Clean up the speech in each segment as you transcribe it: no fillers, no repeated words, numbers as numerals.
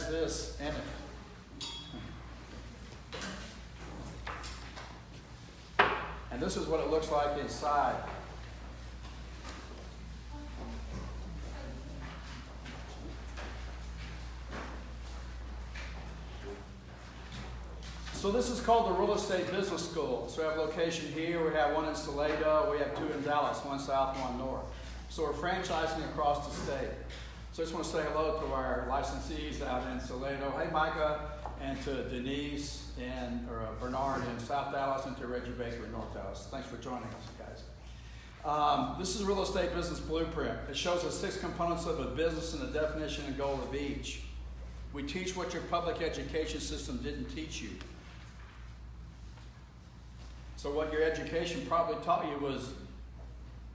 has this in it. And this is what it looks like inside. So this is called the Real Estate Business School. So we have a location here, we have one in Salado, we have two in Dallas, one south, one north. So we're franchising across the state. So I just want to say hello to our licensees out in Salado. Hey Micah, and to Denise and Bernard in South Dallas, and to Reggie Baker in North Dallas. Thanks for joining us, guys. This is a Real Estate Business Blueprint. It shows us 6 components of a business and the definition and goal of each. We teach what your public education system didn't teach you. So what your education probably taught you was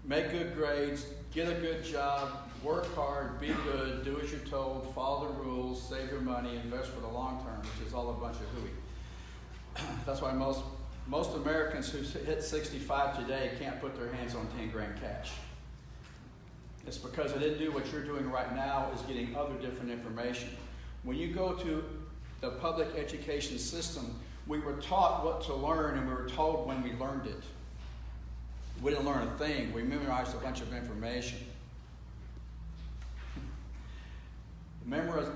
make good grades, get a good job, work hard, be good, do as you're told, follow the rules, save your money, invest for the long term, which is all a bunch of hooey. That's why most Americans who hit 65 today can't put their hands on 10 grand cash. It's because they didn't do what you're doing right now, is getting other different information. When you go to the public education system, we were taught what to learn, and we were told when we learned it. We didn't learn a thing. We memorized a bunch of information.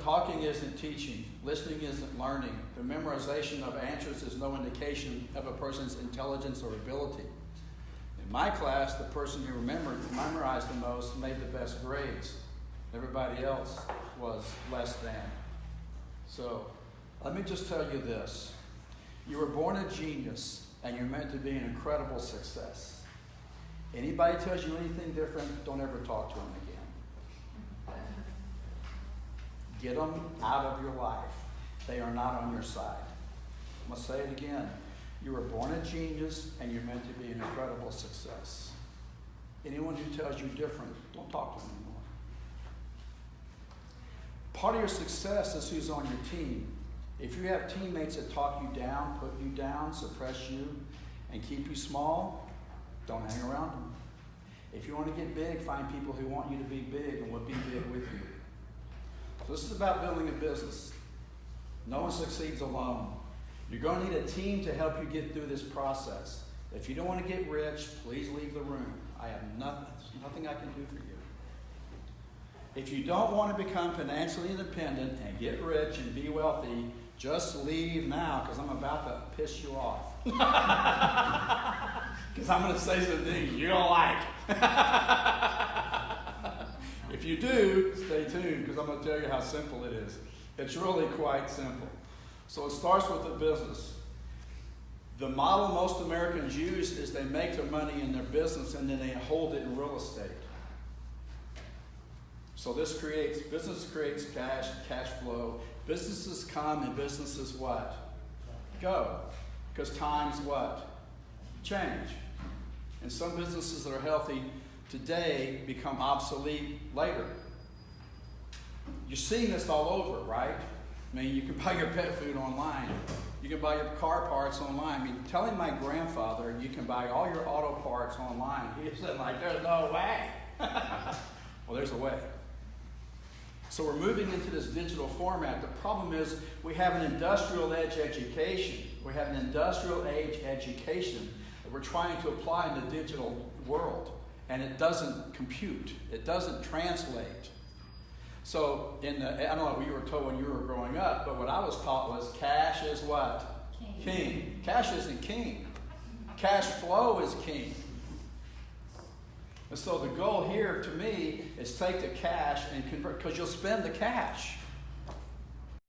Talking isn't teaching. Listening isn't learning. The memorization of answers is no indication of a person's intelligence or ability. In my class, the person who memorized the most made the best grades. Everybody else was less than. So let me just tell you this. You were born a genius, and you're meant to be an incredible success. Anybody tells you anything different, don't ever talk to them again. Get them out of your life. They are not on your side. I'm going to say it again. You were born a genius, and you're meant to be an incredible success. Anyone who tells you different, don't talk to them anymore. Part of your success is who's on your team. If you have teammates that talk you down, put you down, suppress you, and keep you small, don't hang around them. If you want to get big, find people who want you to be big and will be big with you. So this is about building a business. No one succeeds alone. You're going to need a team to help you get through this process. If you don't want to get rich, please leave the room. I have nothing I can do for you. If you don't want to become financially independent and get rich and be wealthy, just leave now, because I'm about to piss you off. Because I'm going to say some things you don't like. If you do, stay tuned, because I'm going to tell you how simple it is. It's really quite simple. So it starts with the business. The model most Americans use is they make their money in their business and then they hold it in real estate. So business creates cash flow. Businesses come and businesses what? Go. Because times what? Change. And some businesses that are healthy today become obsolete later. You're seeing this all over, right? I mean, you can buy your pet food online. You can buy your car parts online. I mean, telling my grandfather you can buy all your auto parts online, he said, like, there's no way. Well, there's a way. So we're moving into this digital format. The problem is we have an industrial age education. We have an industrial age education that we're trying to apply in the digital world. And it doesn't compute. It doesn't translate. So I don't know what you were told when you were growing up, but what I was taught was cash is what? King. Cash isn't king. Cash flow is king. And so the goal here to me is take the cash and convert, because you'll spend the cash.